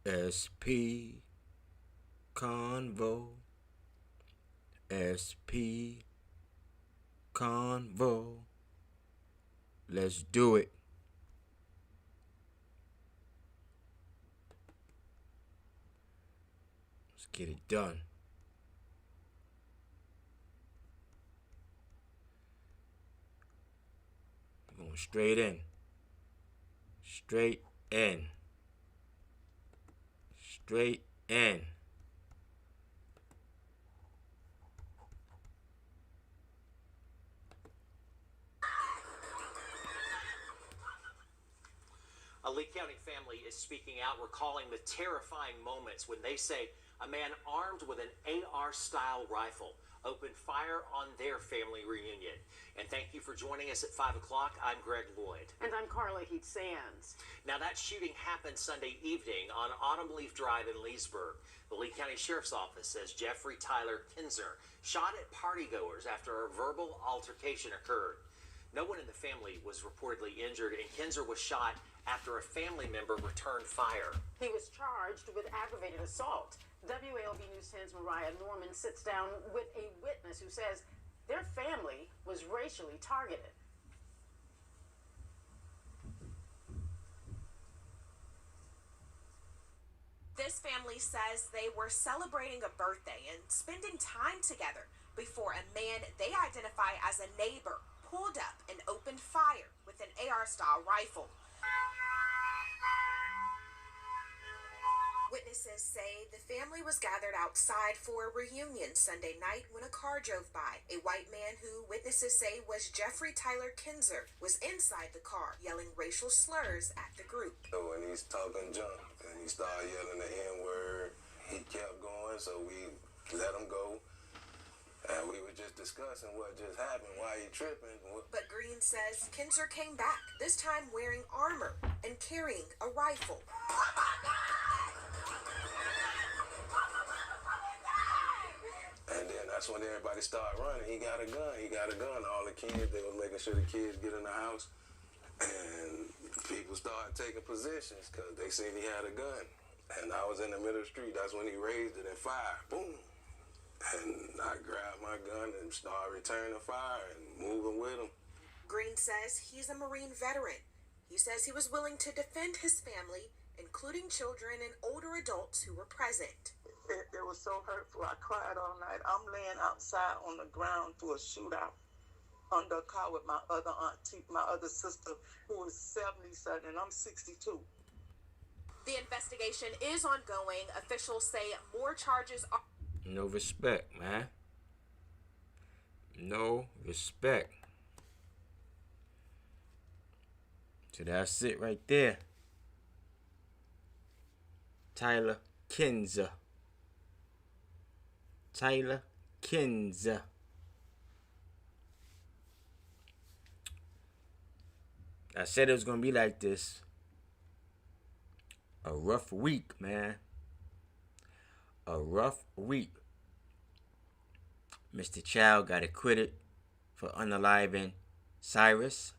SP Convo. SP Convo. Let's do it. Let's get it done. Going straight in. Straight in. Straight in. A Lee County family is speaking out, recalling the terrifying moments when they say a man armed with an AR-style rifle opened fire on their family reunion. And thank you for joining us at 5 o'clock. I'm Greg Lloyd. And I'm Carla Heat-Sands. Now, that shooting happened Sunday evening on Autumn Leaf Drive in Leesburg. The Lee County Sheriff's Office says Jeffrey Tyler Kinzer shot at partygoers after a verbal altercation occurred. No one in the family was reportedly injured, and Kinzer was shot after a family member returned fire. He was charged with aggravated assault. WALB News 10's Mariah Norman sits down with a witness who says their family was racially targeted. This family says they were celebrating a birthday and spending time together before a man they identify as a neighbor pulled up and opened fire with an AR-style rifle. Witnesses say the family was gathered outside for a reunion Sunday night when a car drove by. A white man who witnesses say was Jeffrey Tyler Kinzer was inside the car yelling racial slurs at the group. So when he's talking junk and he started yelling the N-word, he kept going, so we let him go. And we were just discussing what just happened, why he tripping. But Green says Kinzer came back, this time wearing armor and carrying a rifle. And then that's when everybody started running. He got a gun. He got a gun. All the kids, they was making sure the kids get in the house. And people started taking positions because they seen he had a gun. And I was in the middle of the street. That's when he raised it and fired. Boom. And I grabbed my gun and started returning fire and moving with him. Green says he's a Marine veteran. He says he was willing to defend his family, including children and older adults who were present. It was so hurtful. I cried all night. I'm laying outside on the ground through a shootout under a car with my other auntie, my other sister, who is 77, and I'm 62. The investigation is ongoing. Officials say more charges are... No respect, man. No respect. So that's it right there. Tyler Kinzer. Tyler Kinzer. I said it was going to be like this. A rough week, man. A rough week. Mr. Chow got acquitted for unaliving Cyrus.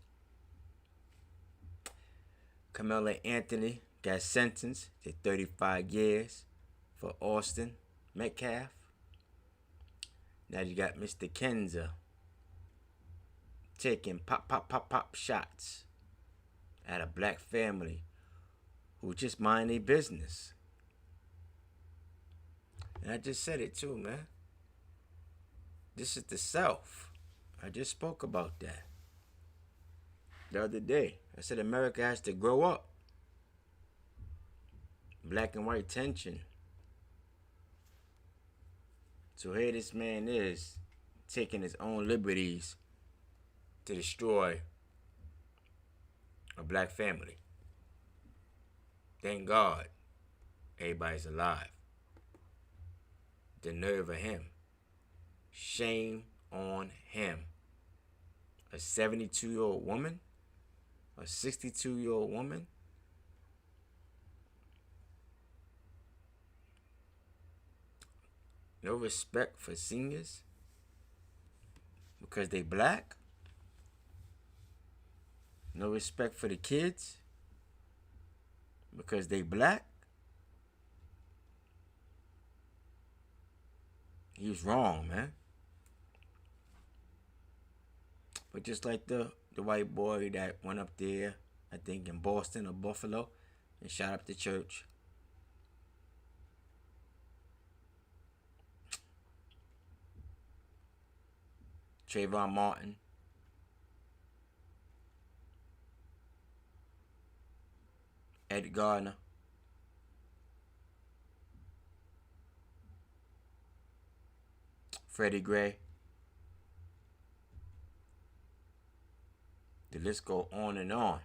Karmelo Anthony got sentenced to 35 years for Austin Metcalf. Now you got Mr. Kinzer taking pop shots at a black family who just mind their business. And I just said it too, man. This is the South. I just spoke about that the other day. I said America has to grow up. Black and white tension. So here this man is taking his own liberties to destroy a black family. Thank God everybody's alive. The nerve of him. Shame on him. A 72-year-old woman? A 62-year-old woman? No respect for seniors because they black. No respect for the kids because they black. He's wrong, man. But just like the white boy that went up there, I think in Boston or Buffalo, and shot up the church. Trayvon Martin. Ed Gardner. Freddie Gray. The list go on and on.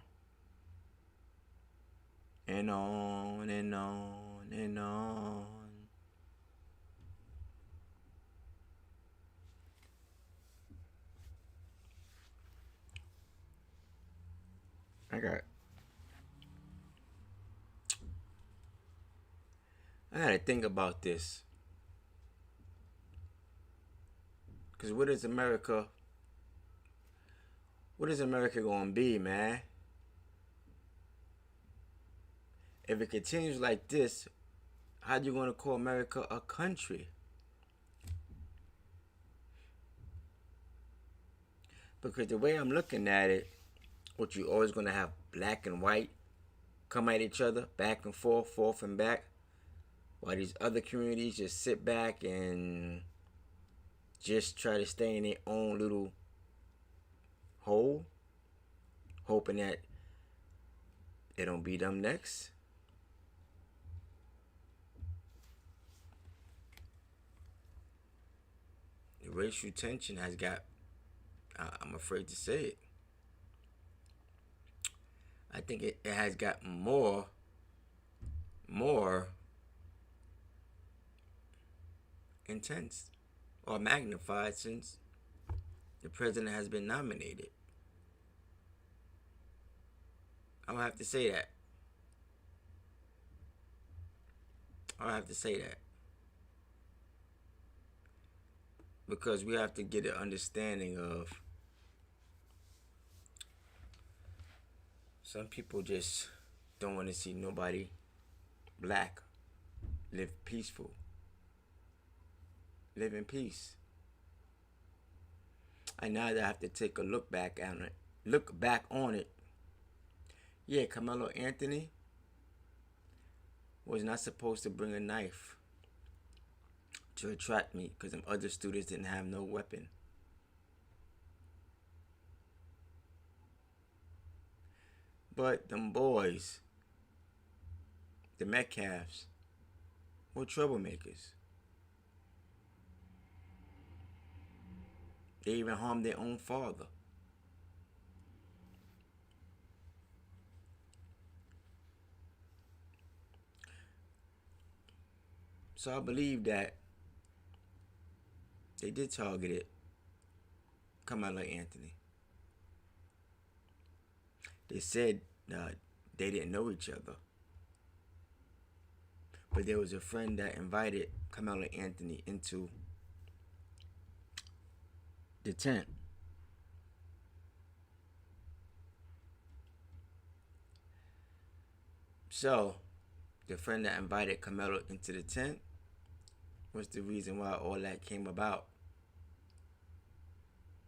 And on and on and on. I gotta think about this. Because what is America gonna be, man? If it continues like this, how you gonna call America a country? Because the way I'm looking at it, what you always gonna have black and white come at each other, back and forth, forth and back, while these other communities just sit back and just try to stay in their own little hole, hoping that they don't beat them next. The racial tension has got, I'm afraid to say it, I think it has got more intense or magnified since the president has been nominated. I'm gonna have to say that. Because we have to get an understanding of some people just don't want to see nobody black live peaceful. Live in peace. And now that I have to take a look back on it. Yeah, Karmelo Anthony was not supposed to bring a knife to attract me because them other students didn't have no weapon. But them boys, the Metcalfs, were troublemakers. They even harmed their own father. So I believe that they did target it. Karmelo Anthony. They said they didn't know each other. But there was a friend that invited Karmelo Anthony into the tent. So, the friend that invited Karmelo into the tent was the reason why all that came about.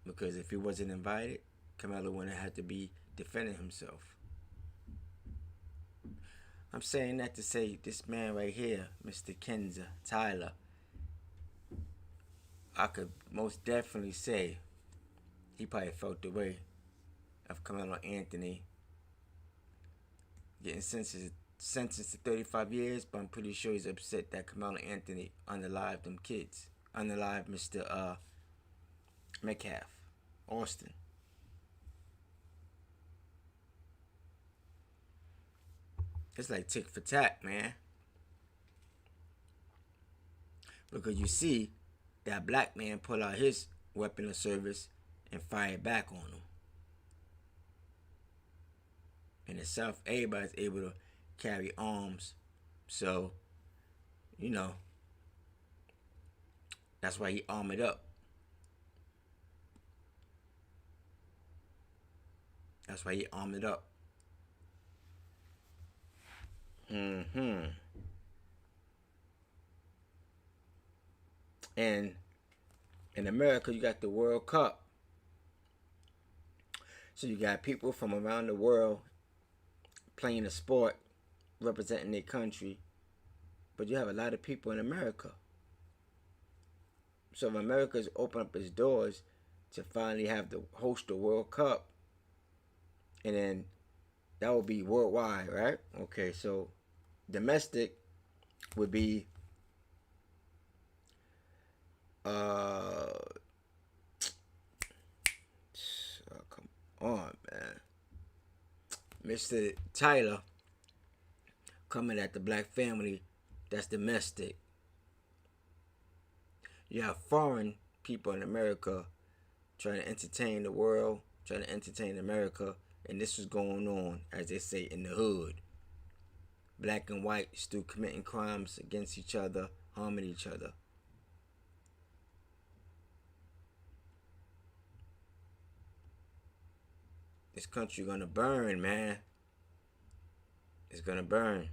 Because if he wasn't invited, Karmelo wouldn't have to be defending himself. I'm saying that to say this man right here, Mr. Kinzer, Tyler, I could most definitely say he probably felt the way of Karmelo Anthony getting sentenced to 35 years, but I'm pretty sure he's upset that Karmelo Anthony unalived them kids. Unalived Mr. Metcalf, Austin. It's like tick for tack, man. Because you see that black man pull out his weapon of service and fire back on him. In the South, everybody's able to carry arms. So, that's why he armored up. And In America, you got the World Cup. So you got people from around the world playing a sport, representing their country. But you have a lot of people in America. So if America's open up its doors to finally have the host the World Cup, and then that would be worldwide, right? Okay, so domestic would be come on, man. Mr. Tyler coming at the black family, that's domestic. You have foreign people in America trying to entertain the world, trying to entertain America, and this was going on, as they say, in the hood. Black and white still committing crimes against each other, harming each other. This country gonna burn, man. It's gonna burn.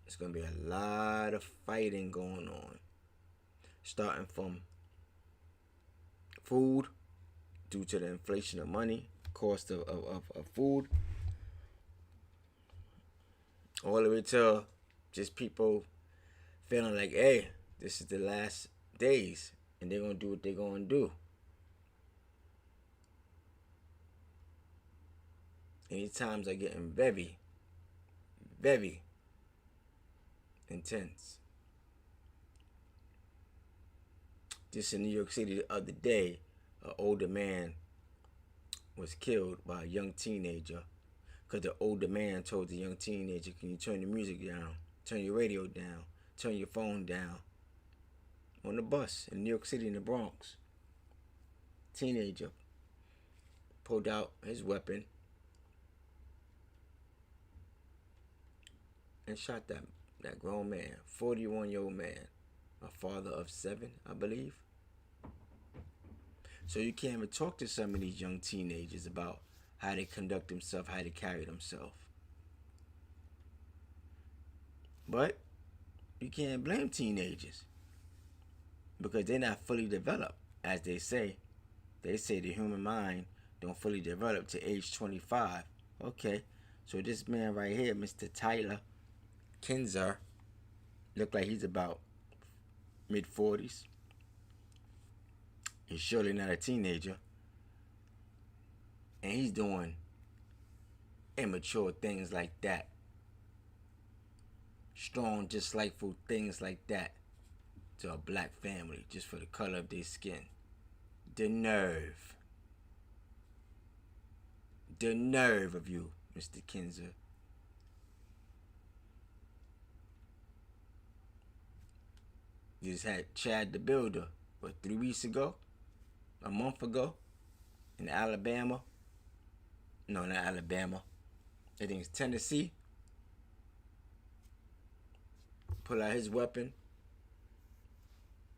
It's gonna be a lot of fighting going on. Starting from food, due to the inflation of money, cost of food, all the way to just people feeling like, hey, this is the last days, and they're gonna do what they're gonna do. And these times are getting very, very intense. Just in New York City the other day, an older man was killed by a young teenager because the older man told the young teenager, can you turn the music down, turn your radio down, turn your phone down, on the bus in New York City in the Bronx. Teenager pulled out his weapon and shot that grown man, 41-year-old man, a father of 7, I believe. So you can't even talk to some of these young teenagers about how they conduct themselves, how they carry themselves. But you can't blame teenagers because they're not fully developed, as they say. They say the human mind don't fully develop to age 25. Okay, so this man right here, Mr. Tyler Kinzer, look like he's about mid-40s. He's surely not a teenager. And he's doing immature things like that. Strong, dislikeful things like that to a black family just for the color of their skin. The nerve. The nerve of you, Mr. Kinzer. You just had Chad the Builder, 3 weeks ago? A month ago? In Alabama? No, not Alabama. I think it's Tennessee. Pull out his weapon.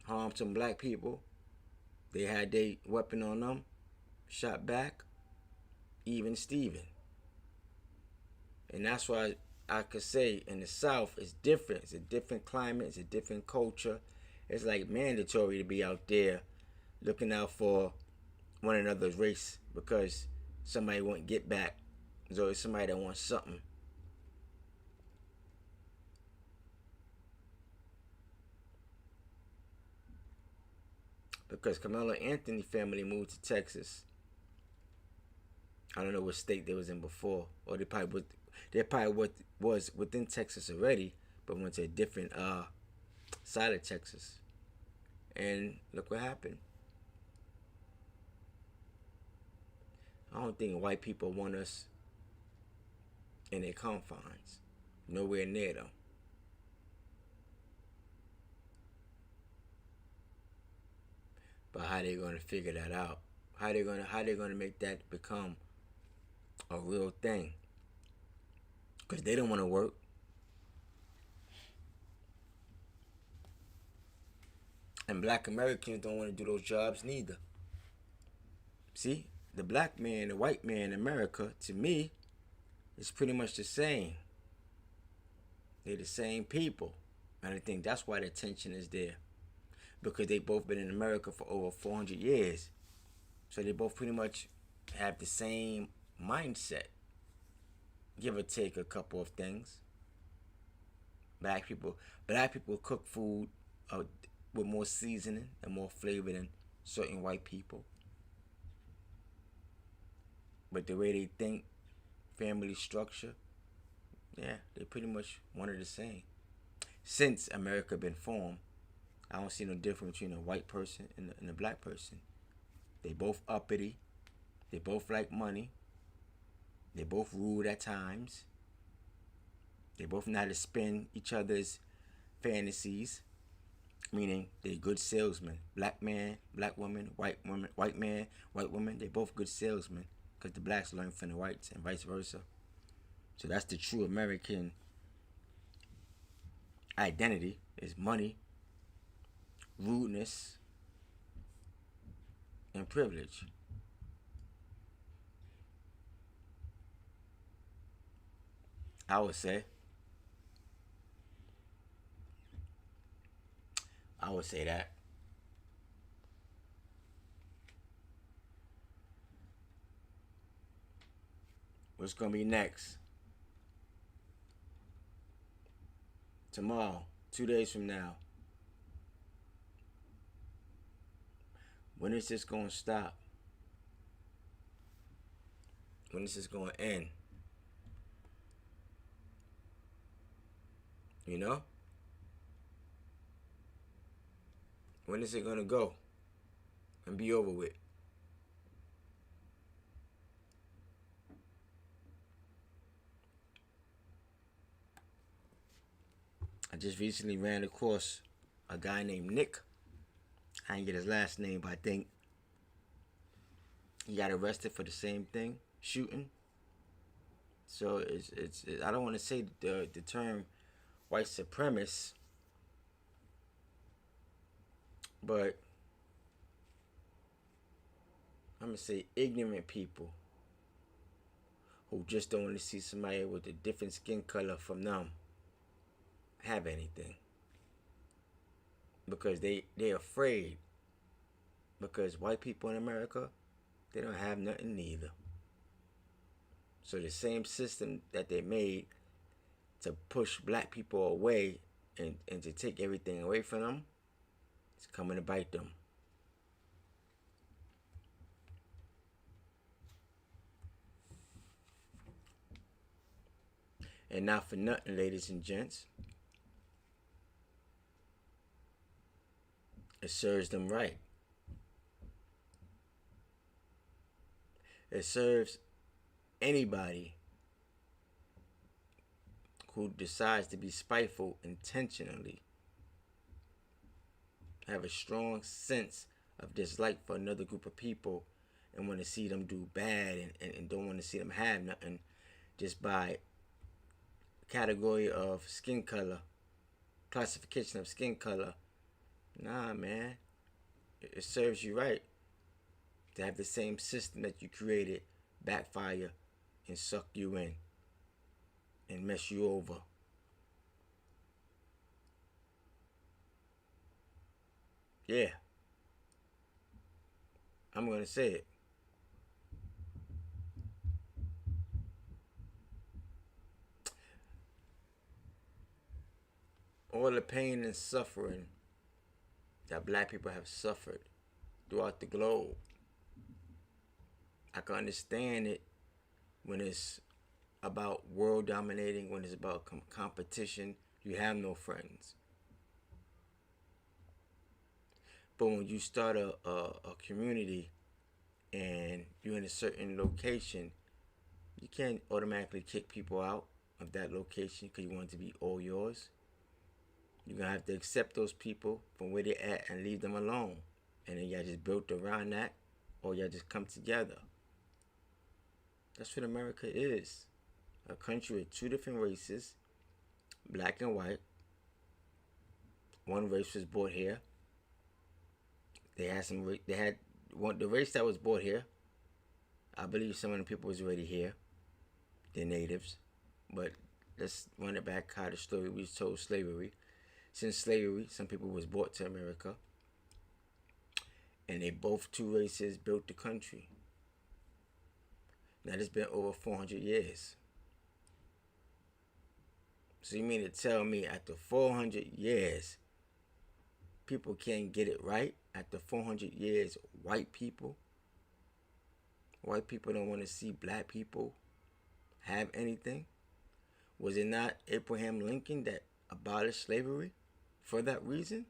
Harmed some black people. They had their weapon on them. Shot back. Even Steven. And that's why I could say in the South it's different. It's a different climate. It's a different culture. It's like mandatory to be out there looking out for one another's race because somebody won't get back. There's always somebody that wants something. Because Karmelo Anthony family moved to Texas. I don't know what state they was in before, or they probably was within Texas already, but went to a different side of Texas. And look what happened. I don't think white people want us in their confines. Nowhere near them. But how they gonna figure that out? How they gonna make that become a real thing? Because they don't want to work. And black Americans don't want to do those jobs neither. See, the black man, the white man in America, to me, is pretty much the same. They're the same people. And I think that's why the tension is there. because they both been in America for over 400 years. So they both pretty much have the same mindset, give or take a couple of things. Black people cook food with more seasoning and more flavor than certain white people. But the way they think, family structure, yeah, they pretty much one of the same. Since America been formed, I don't see no difference between a white person and a black person. They both uppity. They both like money. They both rude at times. They both know how to spin each other's fantasies, meaning they're good salesmen. Black man, black woman, white man, white woman. They both good salesmen because the blacks learn from the whites and vice versa. So that's the true American identity, is money, rudeness, and privilege. I would say that. What's gonna be next? Tomorrow, 2 days from now. When is this gonna stop? When is this gonna end? You know? When is it gonna go and be over with? I just recently ran across a guy named Nick. I didn't get his last name, but I think he got arrested for the same thing, shooting. So it's I don't want to say the term white supremacist, but I'm gonna say ignorant people who just don't want to see somebody with a different skin color from them have anything, because they're afraid, because white people in America, they don't have nothing neither. So the same system that they made to push black people away and to take everything away from them, it's coming to bite them. And not for nothing, ladies and gents, it serves them right. It serves anybody who decides to be spiteful intentionally, have a strong sense of dislike for another group of people and want to see them do bad and don't want to see them have nothing just by category of skin color, classification of skin color. Nah, man. It serves you right to have the same system that you created backfire and suck you in and mess you over. Yeah. I'm going to say it. All the pain and suffering that black people have suffered throughout the globe, I can understand it when it's about world dominating, when it's about competition. You have no friends. But when you start a community and you're in a certain location, you can't automatically kick people out of that location because you want it to be all yours. You're going to have to accept those people from where they're at and leave them alone. And then y'all just built around that, or y'all just come together. That's what America is. A country with two different races, black and white. One race was brought here. The race that was brought here, I believe some of the people was already here. They're natives. But let's run it back how the story was told, slavery. Since slavery, some people was brought to America. And they both two races built the country. Now, it's been over 400 years. So you mean to tell me after 400 years, people can't get it right? After 400 years, white people don't want to see black people have anything? Was it not Abraham Lincoln that abolished slavery for that reason?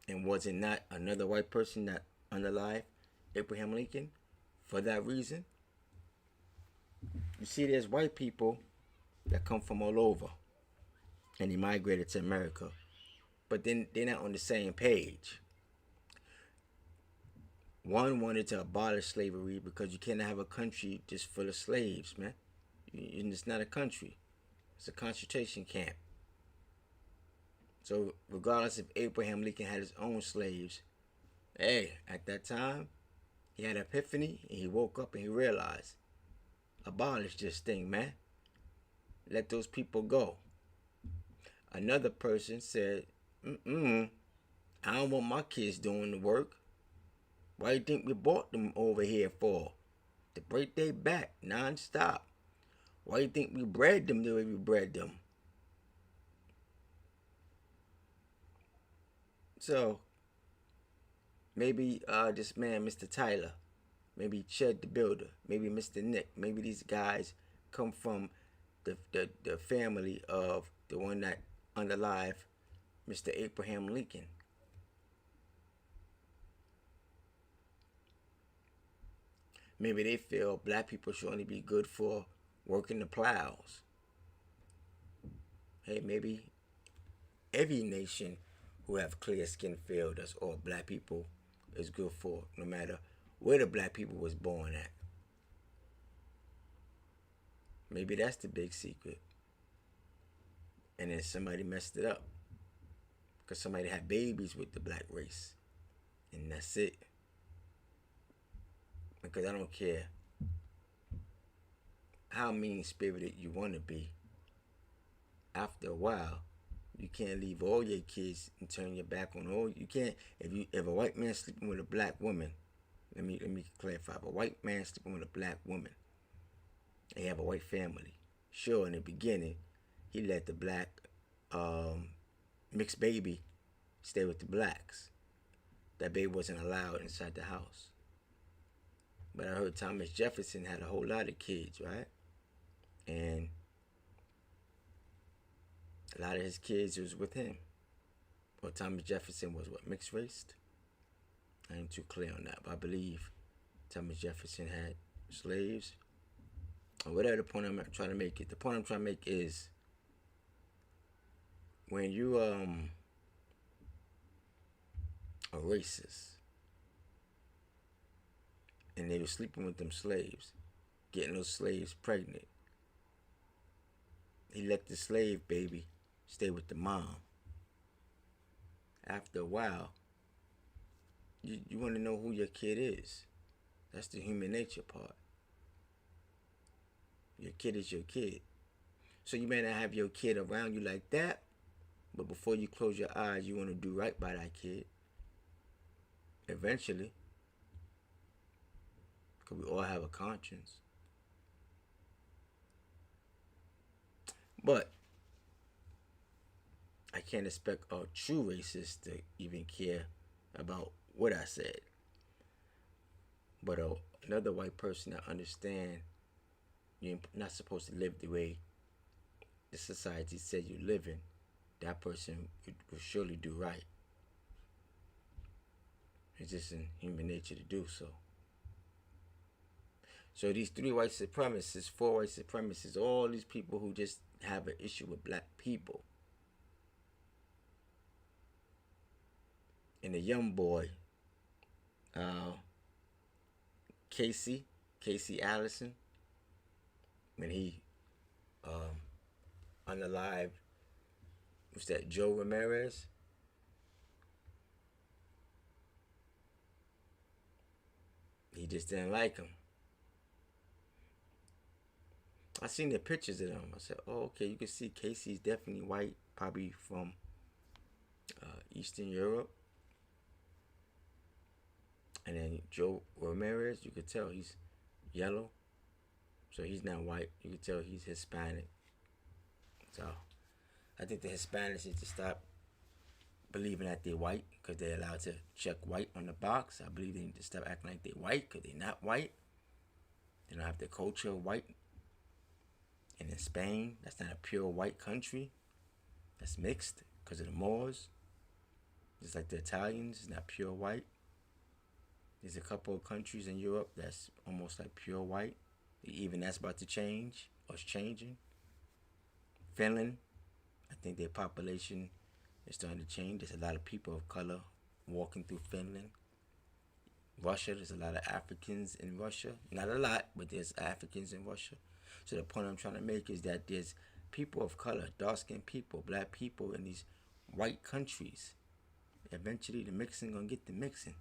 And was it not another white person that underlied Abraham Lincoln for that reason? You see, there's white people that come from all over and they migrated to America, but then they're not on the same page. One wanted to abolish slavery because you can't have a country just full of slaves, man. It's not a country. It's a concentration camp. So regardless if Abraham Lincoln had his own slaves, hey, at that time, he had an epiphany and he woke up and he realized, abolish this thing, man. Let those people go. Another person said, I don't want my kids doing the work. Why do you think we brought them over here for? To break their back non-stop. Why do you think we bred them the way we bred them? So, maybe this man, Mr. Tyler, maybe Ched the Builder, maybe Mr. Nick, maybe these guys come from the family of the one that underlied Mr. Abraham Lincoln. Maybe they feel black people should only be good for working the plows. Hey, maybe every nation who have clear skin feel that's all black people is good for, no matter where the black people was born at. Maybe that's the big secret. And then somebody messed it up. Because somebody had babies with the black race. And that's it. Because I don't care how mean-spirited you want to be. After a while, you can't leave all your kids and turn your back on all. You can't, if a white man sleeping with a black woman, let me clarify. If a white man sleeping with a black woman, they have a white family. Sure, in the beginning, he let the black mixed baby stay with the blacks. That baby wasn't allowed inside the house. But I heard Thomas Jefferson had a whole lot of kids, right? And a lot of his kids was with him. Well, Thomas Jefferson was what, mixed race? I ain't too clear on that, but I believe Thomas Jefferson had slaves. Or whatever the point I'm trying to make it. The point I'm trying to make is when you are racist and they were sleeping with them slaves, getting those slaves pregnant, he let the slave baby stay with the mom. After a while, you want to know who your kid is. That's the human nature part. Your kid is your kid. So you may not have your kid around you like that, but before you close your eyes, you want to do right by that kid. Eventually. Because we all have a conscience. But I can't expect a true racist to even care about what I said. But another white person that understands you're not supposed to live the way the society said you live in, that person will surely do right. It's just in human nature to do so. So these 3 white supremacists, 4 white supremacists, all these people who just have an issue with black people. And the young boy, Casey Allison, when he unalived, was that Joe Ramirez? He just didn't like him. I seen the pictures of them. I said, oh, okay, you can see Casey's definitely white, probably from Eastern Europe. And then Joe Ramirez, you could tell he's yellow, so he's not white. You could tell he's Hispanic. So I think the Hispanics need to stop believing that they're white because they're allowed to check white on the box. I believe they need to stop acting like they're white because they're not white. They don't have the culture of white. And in Spain, that's not a pure white country. That's mixed because of the Moors. Just like the Italians, it's not pure white. There's a couple of countries in Europe that's almost like pure white. Even that's about to change, or it's changing. Finland, I think their population is starting to change. There's a lot of people of color walking through Finland. Russia, there's a lot of Africans in Russia. Not a lot, but there's Africans in Russia. So the point I'm trying to make is that there's people of color, dark-skinned people, black people in these white countries. Eventually, the mixing gonna get the mixing.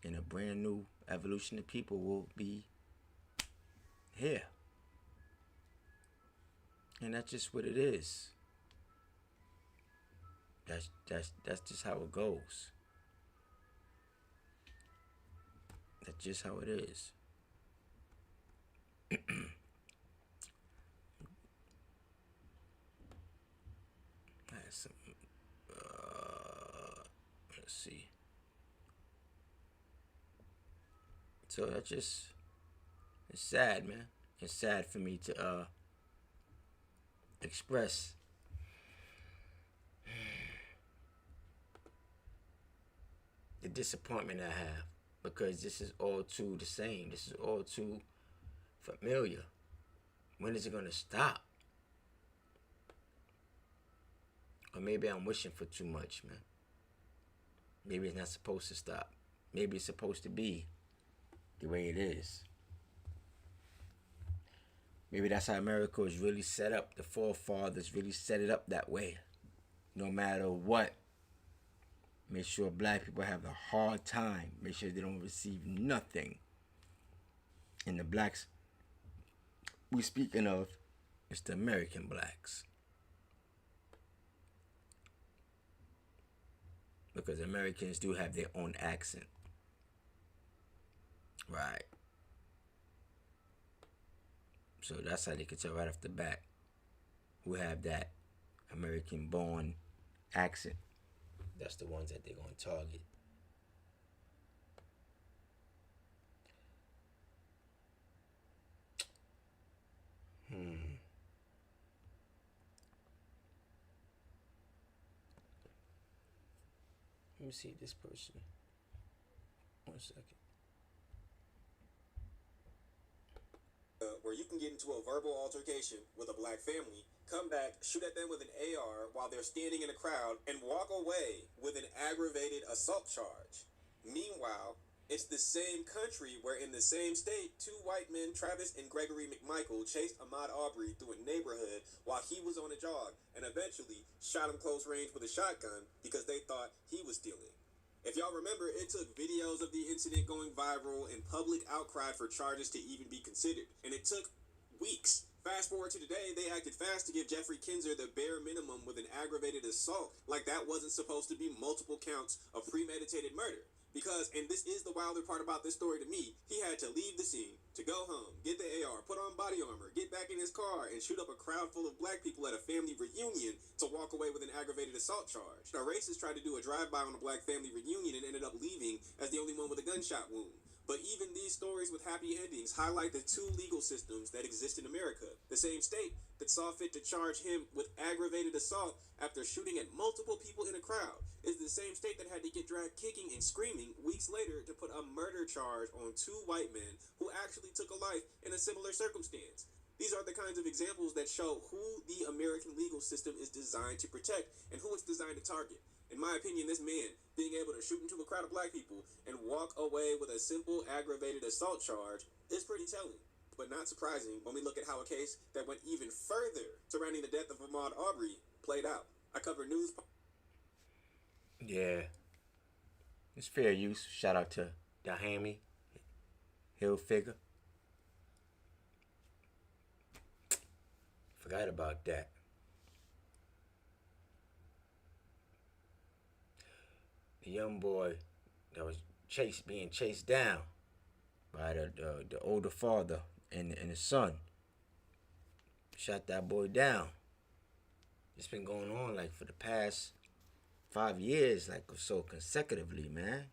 And a brand new evolution of people will be here. And that's just what it is. That's just how it goes. That's just how it is. Some, let's see. So that's just, it's sad, man. It's sad for me to express the disappointment I have, because this is all too the same. This is all too familiar. When is it gonna stop? Or maybe I'm wishing for too much, man. Maybe it's not supposed to stop. Maybe it's supposed to be the way it is. Maybe that's how America was really set up. The forefathers really set it up that way. No matter what. Make sure black people have a hard time. Make sure they don't receive nothing. And the blacks we're speaking of is the American blacks. Because Americans do have their own accent. Right. So that's how they can tell right off the bat who have that American-born accent. That's the ones that they're going to target. Let me see this person. 1 second. Where you can get into a verbal altercation with a black family, come back, shoot at them with an AR while they're standing in a crowd, and walk away with an aggravated assault charge. Meanwhile, it's the same country where in the same state, 2 white men, Travis and Gregory McMichael, chased Ahmaud Arbery through a neighborhood while he was on a jog and eventually shot him close range with a shotgun because they thought he was stealing. If y'all remember, it took videos of the incident going viral and public outcry for charges to even be considered. And it took weeks. Fast forward to today, they acted fast to give Jeffrey Kinzer the bare minimum with an aggravated assault, like that wasn't supposed to be multiple counts of premeditated murder. Because, and this is the wilder part about this story to me, he had to leave the scene, to go home, get the AR, put on body armor, get back in his car, and shoot up a crowd full of black people at a family reunion to walk away with an aggravated assault charge. The racist tried to do a drive-by on a black family reunion and ended up leaving as the only one with a gunshot wound. But even these stories with happy endings highlight the 2 legal systems that exist in America. The same state that saw fit to charge him with aggravated assault after shooting at multiple people in a crowd is the same state that had to get dragged kicking and screaming weeks later to put a murder charge on 2 white men who actually took a life in a similar circumstance. These are the kinds of examples that show who the American legal system is designed to protect and who it's designed to target. In my opinion, this man being able to shoot into a crowd of black people and walk away with a simple aggravated assault charge is pretty telling. But not surprising when we look at how a case that went even further surrounding the death of Ahmaud Arbery played out. I cover news. Yeah. It's fair use. Shout out to Dahami Hilfiger. Forgot about that. The young boy that was being chased down by the older father and the son. Shot that boy down. It's been going on like for the past 5 years, like or so consecutively, man.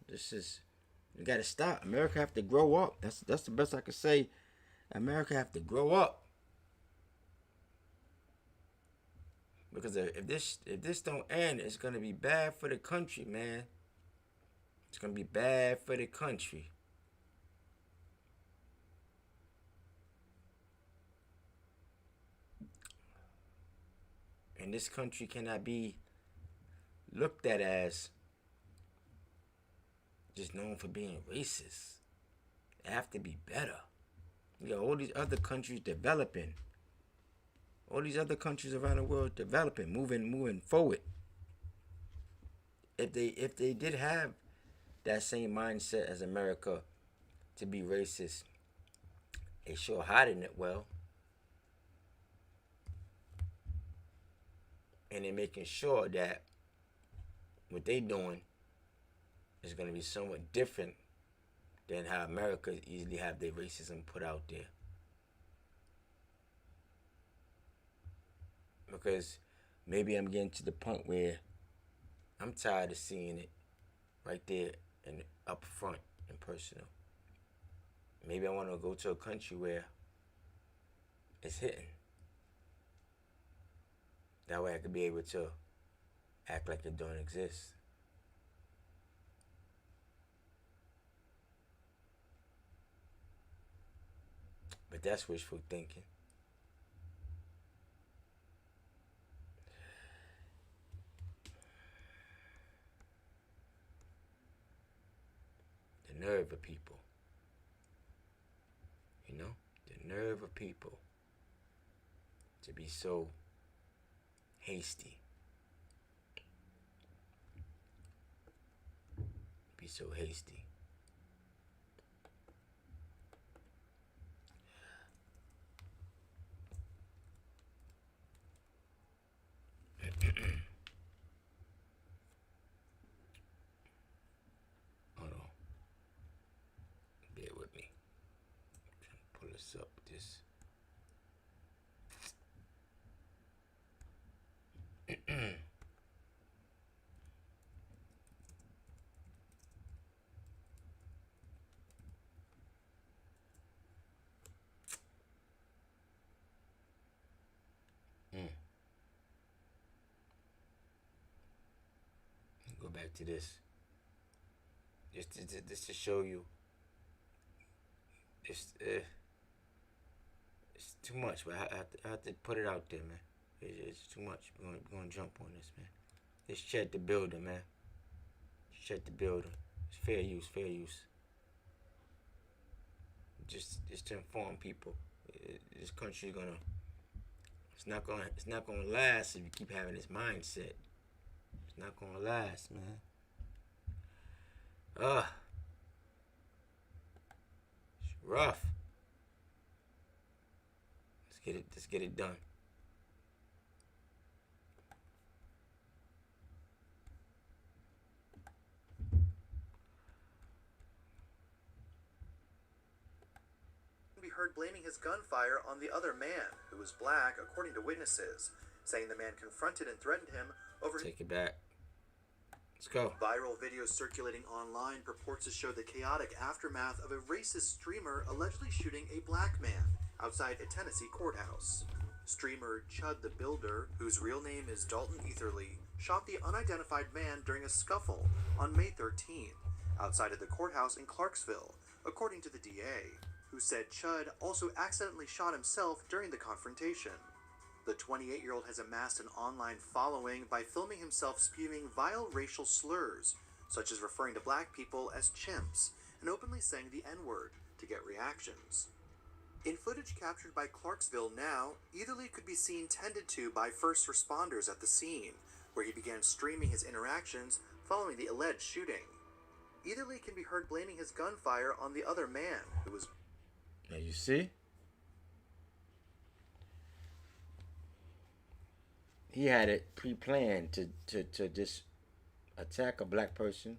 We gotta stop. America have to grow up. That's the best I could say. America have to grow up. Because if this don't end, it's gonna be bad for the country, man. It's gonna be bad for the country. And this country cannot be looked at as just known for being racist. It have to be better. You got all these other countries developing. All these other countries around the world developing, moving forward. If they did have that same mindset as America to be racist, they sure hiding it well. And they're making sure that what they doing is going to be somewhat different than how America easily have their racism put out there. Because maybe I'm getting to the point where I'm tired of seeing it right there and up front and personal. Maybe I want to go to a country where it's hitting. That way I could be able to act like it don't exist. But that's wishful thinking. The nerve of people. You know? The nerve of people to be so hasty. Be so hasty. Hold on. Bear with me. I'm trying to pull this up. This. Go back to this. Just to show you. It's too much, but I have to put it out there, man. It's too much. We're gonna jump on this, man. It's Chet the Builder, man. Chet the Builder. It's fair use. Just to inform people, this country it's not gonna last if you keep having this mindset. It's not gonna last, man. It's rough. Let's get it done. Be heard blaming his gunfire on the other man, who was black, according to witnesses, saying the man confronted and threatened him over. Take it back. Let's go. Viral video circulating online purports to show the chaotic aftermath of a racist streamer allegedly shooting a black man outside a Tennessee courthouse. Streamer Chud the Builder, whose real name is Dalton Etherly, shot the unidentified man during a scuffle on May 13 outside of the courthouse in Clarksville, according to the DA, who said Chud also accidentally shot himself during the confrontation. The 28-year-old has amassed an online following by filming himself spewing vile racial slurs, such as referring to black people as chimps, and openly saying the N-word to get reactions. In footage captured by Clarksville Now, Etherly could be seen tended to by first responders at the scene, where he began streaming his interactions following the alleged shooting. Etherly can be heard blaming his gunfire on the other man, who was... Now you see? He had it pre-planned to just attack a black person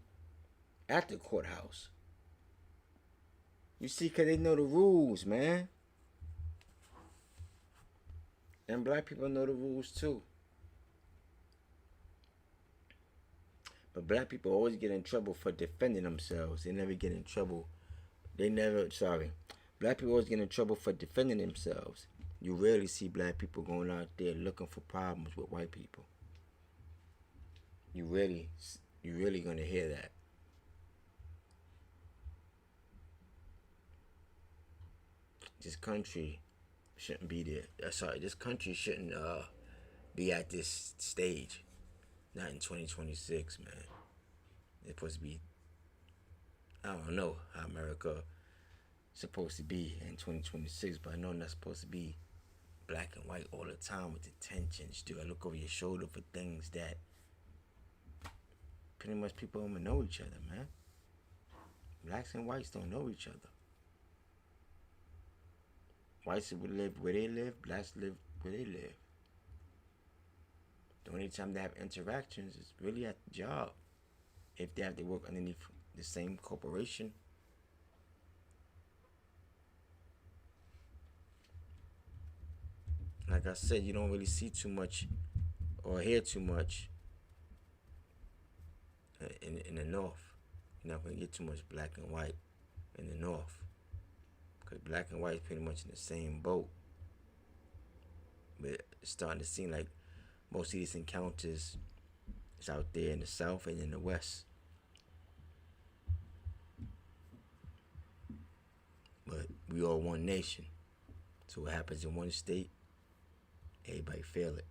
at the courthouse. You see, because they know the rules, man. And black people know the rules too. But black people always get in trouble for defending themselves. They never get in trouble. Black people always get in trouble for defending themselves. You rarely see black people going out there looking for problems with white people. You really gonna hear that. This country shouldn't be there. This country shouldn't be at this stage. Not in 2026, man. It's supposed to be. I don't know how America is supposed to be in 2026, but I know not supposed to be black and white all the time with the tensions. You gotta look over your shoulder for things that pretty much people don't even know each other, man. Blacks and whites don't know each other. Whites would live where they live, blacks live where they live. The only time they have interactions is really at the job. If they have to work underneath the same corporation. Like I said, you don't really see too much or hear too much in the North. You're not going to get too much black and white in the North. Because black and white is pretty much in the same boat. But it's starting to seem like most of these encounters is out there in the South and in the West. But we all one nation. So what happens in one state, everybody feel it.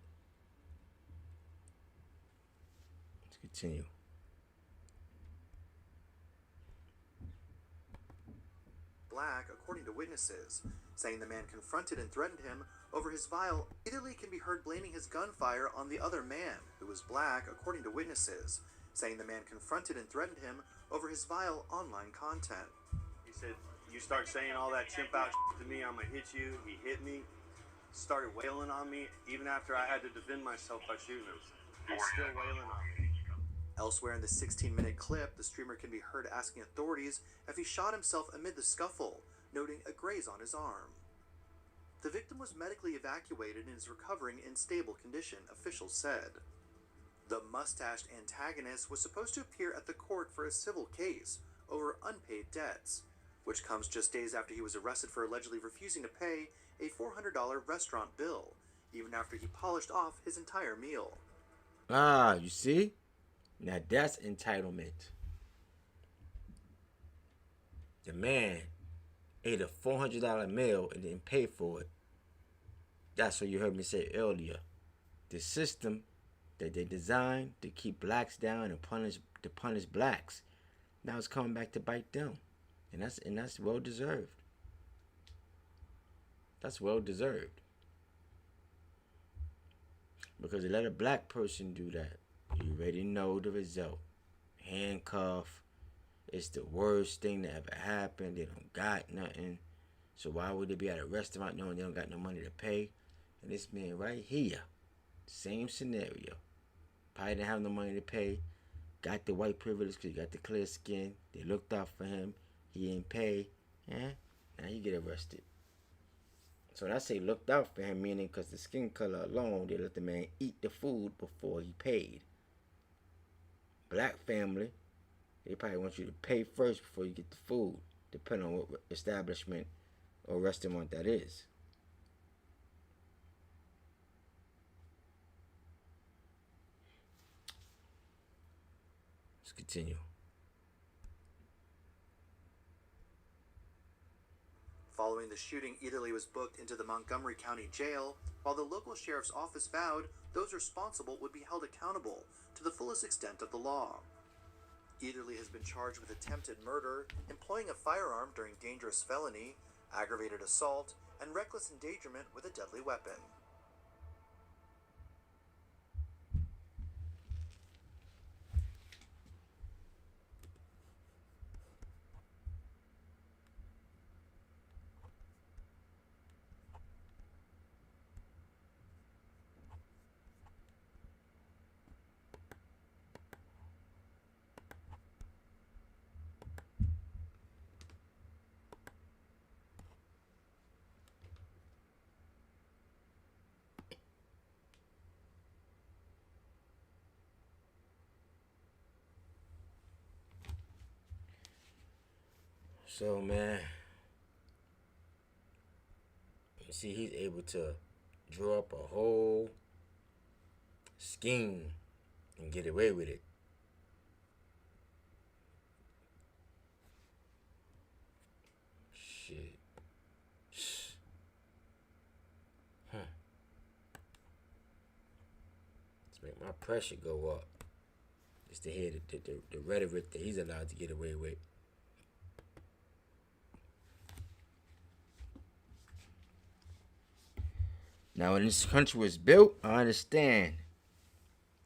Let's continue. Black, according to witnesses, saying the man confronted and threatened him over his vial. Italy can be heard blaming his gunfire on the other man, who was black, according to witnesses, saying the man confronted and threatened him over his vile online content. He said, "You start saying all that chimp out shit to me, I'm gonna hit you." He hit me, started wailing on me, even after I had to defend myself by shooting him. He's still wailing on me. Elsewhere in the 16-minute clip, the streamer can be heard asking authorities if he shot himself amid the scuffle, noting a graze on his arm. The victim was medically evacuated and is recovering in stable condition, officials said. The mustached antagonist was supposed to appear at the court for a civil case over unpaid debts, which comes just days after he was arrested for allegedly refusing to pay a $400 restaurant bill, even after he polished off his entire meal. You see? Now that's entitlement. The man ate a $400 meal and didn't pay for it. That's what you heard me say earlier. The system that they designed to keep blacks down and punish blacks, now it's coming back to bite them. And that's well deserved. That's well deserved. Because to let a black person do that, you already know the result. Handcuff. It's the worst thing that ever happened. They don't got nothing. So why would they be at a restaurant knowing they don't got no money to pay? And this man right here, same scenario. Probably didn't have no money to pay. Got the white privilege because he got the clear skin. They looked out for him. He didn't pay. Yeah? Now you get arrested. So when I say looked out for him, meaning because the skin color alone, they let the man eat the food before he paid. Black family, they probably want you to pay first before you get the food, depending on what establishment or restaurant that is. Let's continue. Following the shooting, Ederle was booked into the Montgomery County Jail, while the local sheriff's office vowed those responsible would be held accountable to the fullest extent of the law. Ederle has been charged with attempted murder, employing a firearm during dangerous felony, aggravated assault, and reckless endangerment with a deadly weapon. So, man, you see, he's able to draw up a whole scheme and get away with it. Shit. Let's make my pressure go up. Just to hear the rhetoric that he's allowed to get away with. Now, when this country was built, I understand.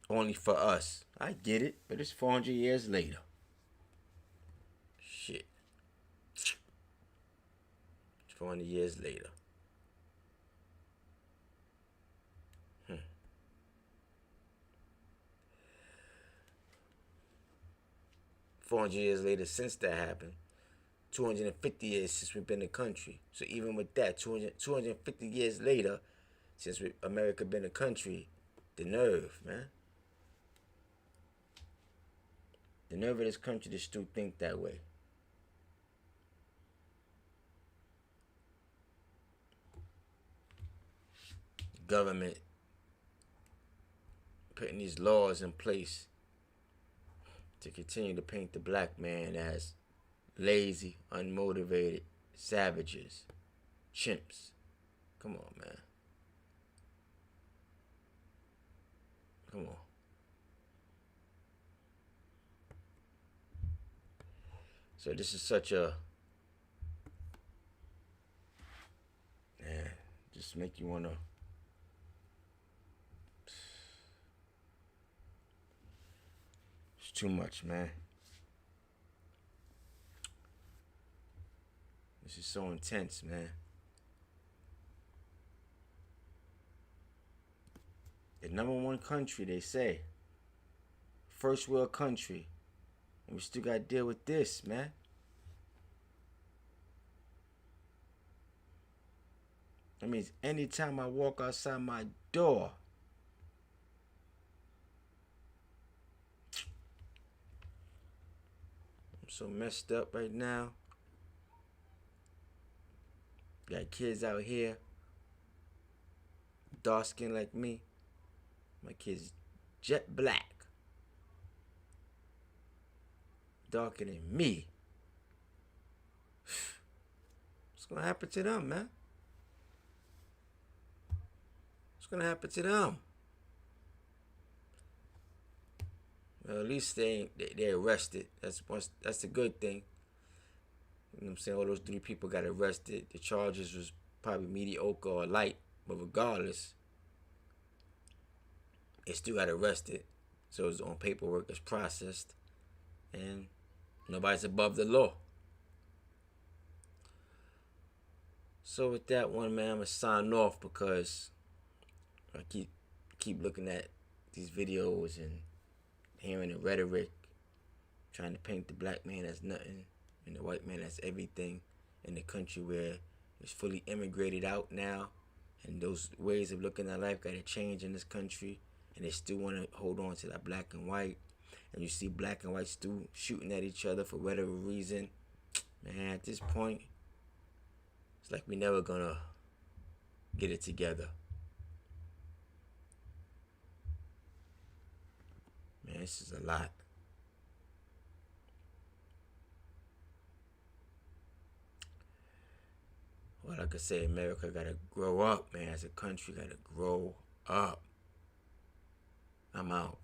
Only for us. I get it, but it's 400 years later. Shit. It's 400 years later. 400 years later since that happened. 250 years since we've been a country. So even with that, 250 years later, since America been a country, the nerve, man. The nerve of this country to still think that way. The government putting these laws in place to continue to paint the black man as lazy, unmotivated savages, chimps. Come on, man. Come on. So this is such a, man, just make you wanna. It's too much, man. This is so intense, man. The #1 country, they say. First world country. And we still gotta deal with this, man. That means anytime I walk outside my door, I'm so messed up right now. Got kids out here, dark skin like me. My kids jet black, darker than me. What's gonna happen to them, man? What's gonna happen to them? Well, at least they're arrested. That's a good thing. You know what I'm saying? All those 3 people got arrested. The charges was probably mediocre or light, but regardless, they still got arrested. So it's on paperwork, it's processed, and nobody's above the law. So with that one, man, I'm gonna sign off because I keep looking at these videos and hearing the rhetoric, trying to paint the black man as nothing and the white man as everything in the country where it's fully immigrated out now, and those ways of looking at life gotta change in this country, and they still want to hold on to that black and white, and you see black and white still shooting at each other for whatever reason. Man, at this point, it's like we never gonna get it together. Man, this is a lot. Well, like I say, America gotta grow up, man. As a country, gotta grow up. I'm out.